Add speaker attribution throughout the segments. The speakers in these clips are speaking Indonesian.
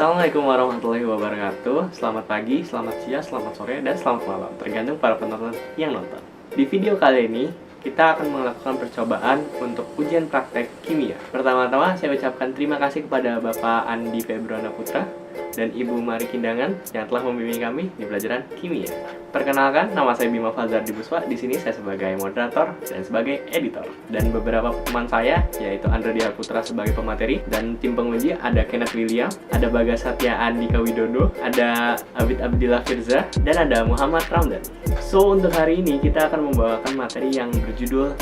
Speaker 1: Assalamualaikum warahmatullahi wabarakatuh. Selamat pagi, selamat siang, selamat sore, dan selamat malam, tergantung para penonton yang nonton. Di video kali ini, kita akan melakukan percobaan untuk ujian praktek kimia. Pertama-tama, saya ucapkan terima kasih kepada Bapak Andi Febrona Putra dan Ibu Mari Kindangan yang telah membimbing kami di pelajaran kimia. Perkenalkan, nama saya Bima Fazar Dibuswa. Di sini saya sebagai moderator dan sebagai editor. Dan beberapa teman saya, yaitu Andra Diha Putra sebagai pemateri, dan tim penguji ada Kenneth William, ada Bagas Satya Andika Widodo, ada Abid Abdillah Firza, dan ada Muhammad Ramdan. So, untuk hari ini kita akan membawakan materi yang berjudul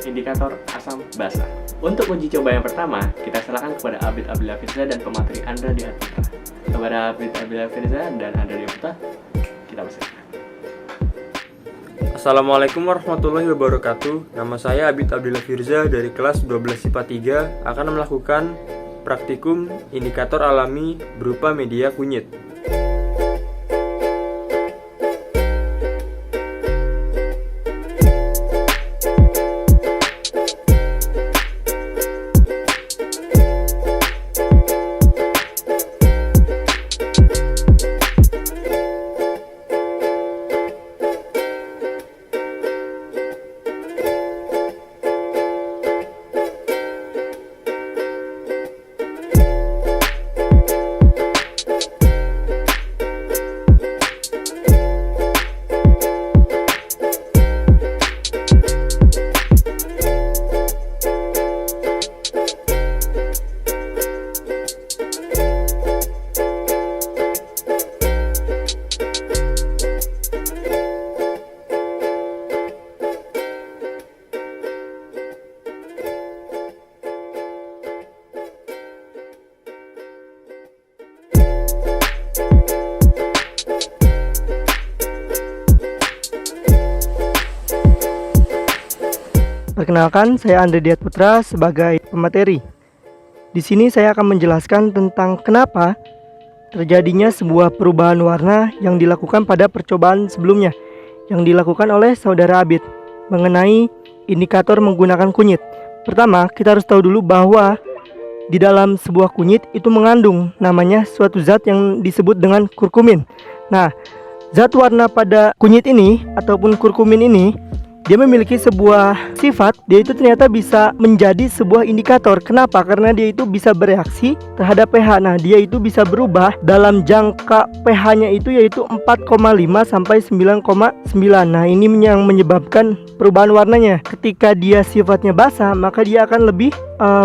Speaker 1: indikator asam basa. Untuk uji coba yang pertama, kita serahkan kepada Abid Abdillah Firza dan pemateri Andra Diha Putra. Kepada Abid Abdillah Firza dan Andra Diha Putra, kita persilakan.
Speaker 2: Assalamualaikum warahmatullahi wabarakatuh. Nama saya Abid Abdillah Firza dari kelas 12 IPA 3 akan melakukan praktikum indikator alami berupa media kunyit.
Speaker 3: Perkenalkan, saya Andra Diha Putra sebagai pemateri. Di sini saya akan menjelaskan tentang kenapa terjadinya sebuah perubahan warna yang dilakukan pada percobaan sebelumnya yang dilakukan oleh saudara Abid mengenai indikator menggunakan kunyit. Pertama, kita harus tahu dulu bahwa di dalam sebuah kunyit itu mengandung namanya suatu zat yang disebut dengan kurkumin. Nah, zat warna pada kunyit ini ataupun kurkumin ini, dia memiliki sebuah sifat, dia itu ternyata bisa menjadi sebuah indikator. Kenapa? Karena dia itu bisa bereaksi terhadap pH. Nah, dia itu bisa berubah dalam jangka pH-nya itu yaitu 4,5 sampai 9,9. Nah, ini yang menyebabkan perubahan warnanya. Ketika dia sifatnya basah, maka dia akan lebih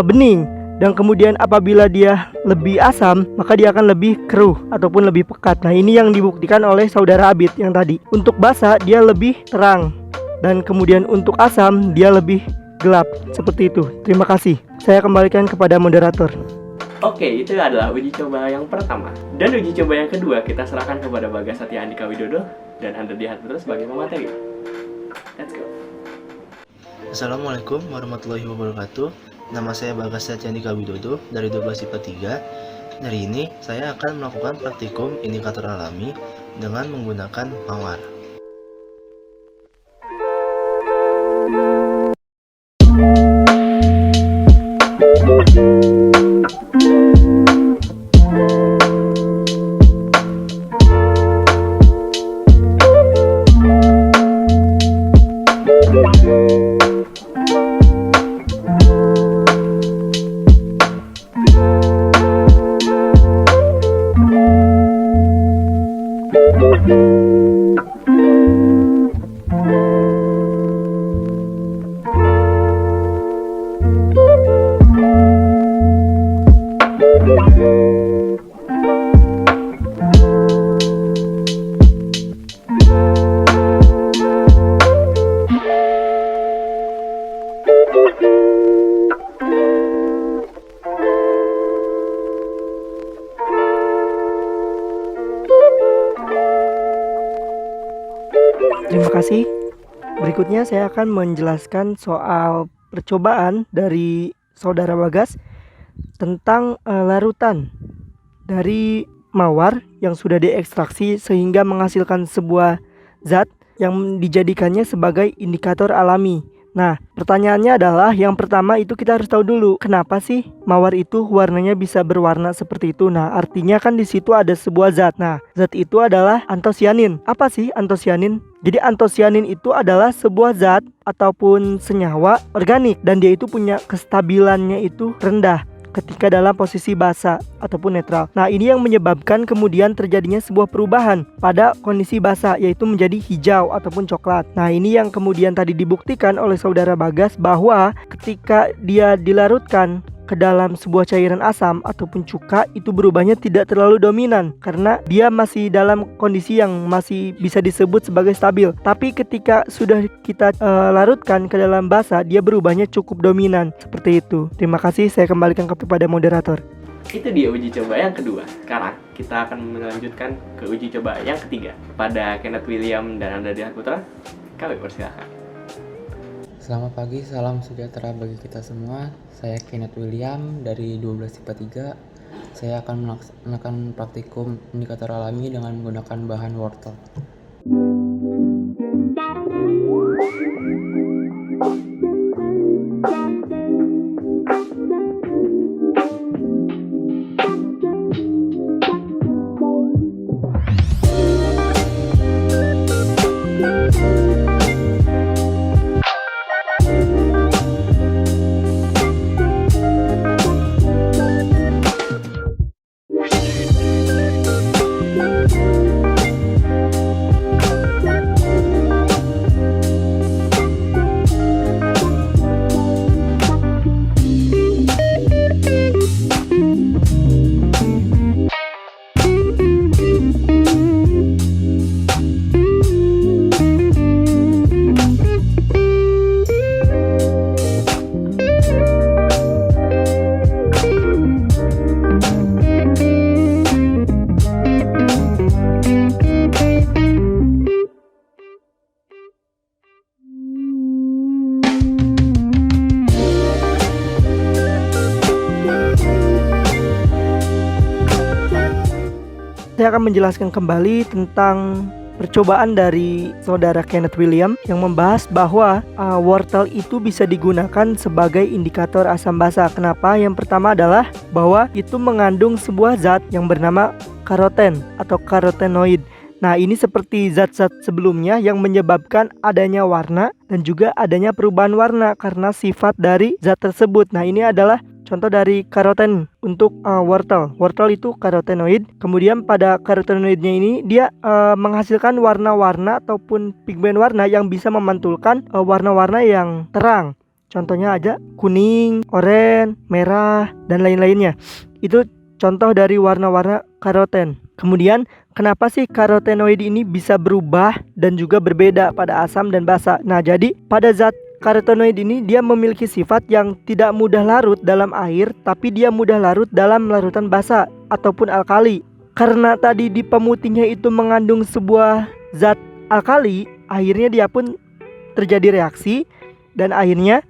Speaker 3: bening. Dan kemudian apabila dia lebih asam, maka dia akan lebih keruh ataupun lebih pekat. Nah, ini yang dibuktikan oleh saudara Abid yang tadi. Untuk basah, dia lebih terang. Dan kemudian untuk asam dia lebih gelap. Seperti itu. Terima kasih. Saya kembalikan kepada moderator.
Speaker 1: Oke, itu adalah uji coba yang pertama. Dan uji coba yang kedua kita serahkan kepada Bagas Satya Andika Widodo dan Andra Diha Putra sebagai pemateri. Let's go.
Speaker 4: Assalamualaikum warahmatullahi wabarakatuh. Nama saya Bagas Satya Andika Widodo dari 12 IPA 3. Hari ini saya akan melakukan praktikum indikator alami dengan menggunakan mawar.
Speaker 3: Terima kasih. Berikutnya saya akan menjelaskan soal percobaan dari saudara Bagas tentang larutan dari mawar yang sudah diekstraksi sehingga menghasilkan sebuah zat yang dijadikannya sebagai indikator alami Nah, pertanyaannya adalah yang pertama itu kita harus tahu dulu kenapa sih mawar itu warnanya bisa berwarna seperti itu. Nah, artinya kan di situ ada sebuah zat. Nah, zat itu adalah antosianin. Apa sih antosianin? Jadi antosianin itu adalah sebuah zat ataupun senyawa organik dan dia itu punya kestabilannya itu rendah ketika dalam posisi basa ataupun netral. Nah, ini yang menyebabkan kemudian terjadinya sebuah perubahan pada kondisi basa, yaitu menjadi hijau ataupun coklat. Nah, ini yang kemudian tadi dibuktikan oleh saudara Bagas bahwa ketika dia dilarutkan ke dalam sebuah cairan asam ataupun cuka, itu berubahnya tidak terlalu dominan karena dia masih dalam kondisi yang masih bisa disebut sebagai stabil. Tapi ketika sudah kita larutkan ke dalam basa, dia berubahnya cukup dominan. Seperti itu. Terima kasih, saya kembalikan kepada moderator.
Speaker 1: Itu dia uji coba yang kedua. Sekarang kita akan melanjutkan ke uji coba yang ketiga. Kepada Kenneth William dan Anda Dian Putra, kami persilakan.
Speaker 5: Selamat pagi, salam sejahtera bagi kita semua. Saya Kenneth William dari 12 IPA 3. Saya akan melaksanakan praktikum indikator alami dengan menggunakan bahan wortel.
Speaker 3: Saya akan menjelaskan kembali tentang percobaan dari saudara Kenneth William yang membahas bahwa wortel itu bisa digunakan sebagai indikator asam basa. Kenapa? Yang pertama adalah bahwa itu mengandung sebuah zat yang bernama karoten atau karotenoid. Nah, ini seperti zat-zat sebelumnya yang menyebabkan adanya warna dan juga adanya perubahan warna karena sifat dari zat tersebut. Nah, ini adalah contoh dari karoten untuk wortel. Wortel itu karotenoid. Kemudian pada karotenoidnya ini dia menghasilkan warna-warna ataupun pigmen warna yang bisa memantulkan warna-warna yang terang. Contohnya aja kuning, oranye, merah, dan lain-lainnya. Itu contoh dari warna-warna karoten. Kemudian kenapa sih karotenoid ini bisa berubah dan juga berbeda pada asam dan basa? Nah, jadi pada zat karotenoid ini dia memiliki sifat yang tidak mudah larut dalam air, tapi dia mudah larut dalam larutan basa ataupun alkali. Karena tadi di pemutihnya itu mengandung sebuah zat alkali, akhirnya dia pun terjadi reaksi dan akhirnya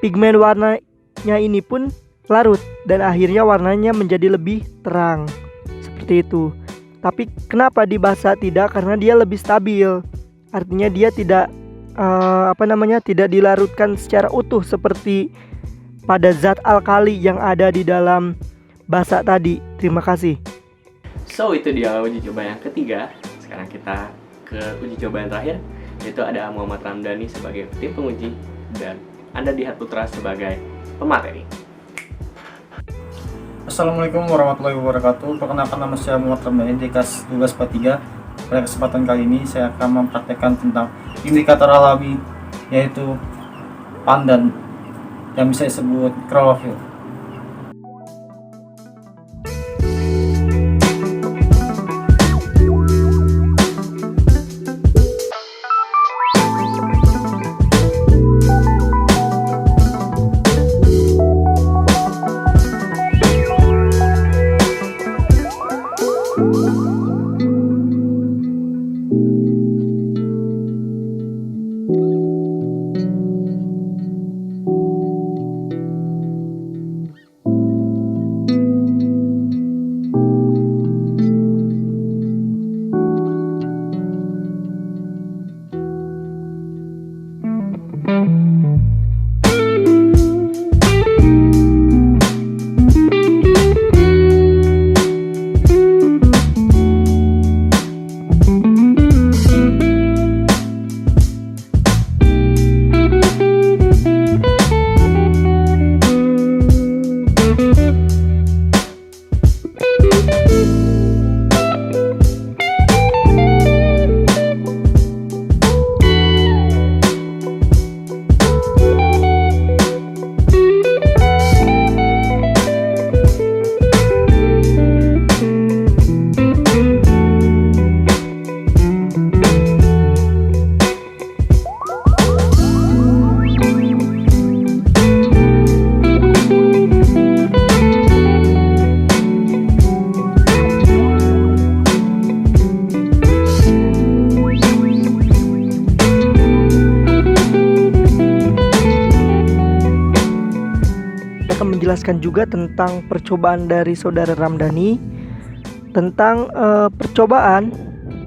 Speaker 3: pigmen warnanya ini pun larut dan akhirnya warnanya menjadi lebih terang. Seperti itu. Tapi kenapa di basa tidak? Karena dia lebih stabil. Artinya dia tidak tidak dilarutkan secara utuh seperti pada zat alkali yang ada di dalam basa tadi. Terima kasih.
Speaker 1: So, itu dia uji coba yang ketiga. Sekarang kita ke uji coba yang terakhir, yaitu ada Muhammad Ramdhani sebagai tim penguji dan Anda Dian Putra sebagai pemateri.
Speaker 6: Assalamualaikum warahmatullahi wabarakatuh. Perkenalkan, nama saya Muhammad Ramdhani di kelas 12 IPA 3. Pada kesempatan kali ini saya akan mempraktekkan tentang indikator alami, yaitu pandan yang bisa disebut klorofil.
Speaker 3: akan menjelaskan juga tentang percobaan dari saudara Ramdhani tentang percobaan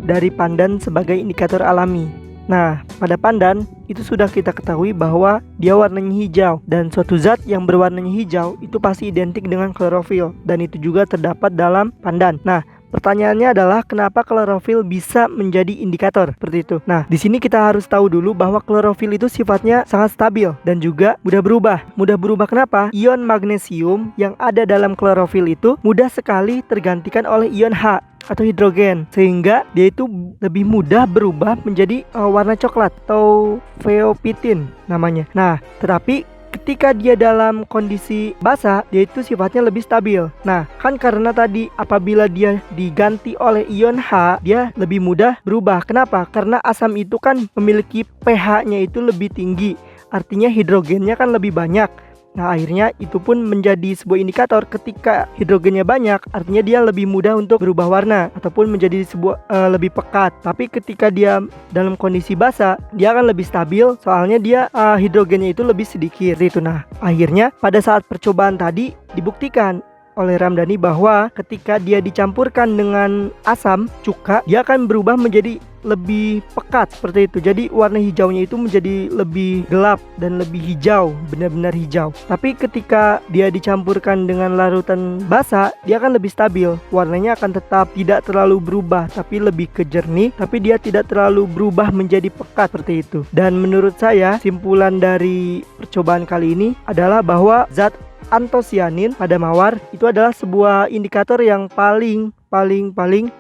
Speaker 3: dari pandan sebagai indikator alami. Nah, pada pandan itu sudah kita ketahui bahwa dia warnanya hijau, dan suatu zat yang berwarnanya hijau itu pasti identik dengan klorofil, dan itu juga terdapat dalam pandan. Nah, pertanyaannya adalah kenapa klorofil bisa menjadi indikator seperti itu. Nah, di sini kita harus tahu dulu bahwa klorofil itu sifatnya sangat stabil dan juga mudah berubah. Mudah berubah kenapa? Ion magnesium yang ada dalam klorofil itu mudah sekali tergantikan oleh ion H atau hidrogen, sehingga dia itu lebih mudah berubah menjadi warna coklat atau pheopitin namanya. Nah, tetapi ketika dia dalam kondisi basah, dia itu sifatnya lebih stabil. Nah, kan karena tadi apabila dia diganti oleh ion H, dia lebih mudah berubah. Kenapa? Karena asam itu kan memiliki pH-nya itu lebih tinggi, artinya hidrogennya kan lebih banyak. Nah, akhirnya itu pun menjadi sebuah indikator. Ketika hidrogennya banyak, artinya dia lebih mudah untuk berubah warna ataupun menjadi sebuah lebih pekat. Tapi ketika dia dalam kondisi basah, dia akan lebih stabil, soalnya dia hidrogennya itu lebih sedikit. Itu. Nah, akhirnya pada saat percobaan tadi dibuktikan oleh Ramdhani bahwa ketika dia dicampurkan dengan asam cuka, dia akan berubah menjadi lebih pekat seperti itu. Jadi warna hijaunya itu menjadi lebih gelap dan lebih hijau, benar-benar hijau. Tapi ketika dia dicampurkan dengan larutan basah, dia akan lebih stabil. Warnanya akan tetap tidak terlalu berubah, tapi lebih ke jernih, tapi dia tidak terlalu berubah menjadi pekat seperti itu. Dan menurut saya, simpulan dari percobaan kali ini adalah bahwa zat antosianin pada mawar itu adalah sebuah indikator yang paling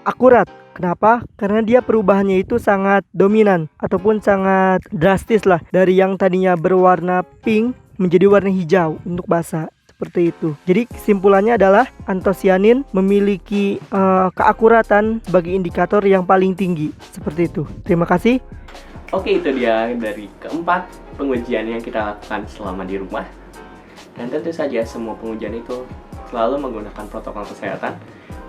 Speaker 3: akurat. Kenapa? Karena dia perubahannya itu sangat dominan ataupun sangat drastis lah, dari yang tadinya berwarna pink menjadi warna hijau untuk basah seperti itu. Jadi kesimpulannya adalah antosianin memiliki keakuratan sebagai indikator yang paling tinggi seperti itu. Terima kasih.
Speaker 1: Oke, itu dia dari keempat pengujian yang kita lakukan selama di rumah. Dan tentu saja semua pengujian itu selalu menggunakan protokol kesehatan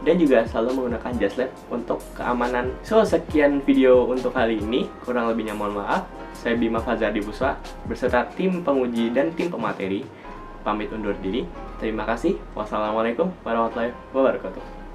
Speaker 1: dan juga selalu menggunakan jas lab untuk keamanan. So, sekian video untuk kali ini. Kurang lebihnya mohon maaf. Saya Bima Fazar Dibuswa beserta tim penguji dan tim pemateri pamit undur diri. Terima kasih. Wassalamualaikum warahmatullahi wabarakatuh.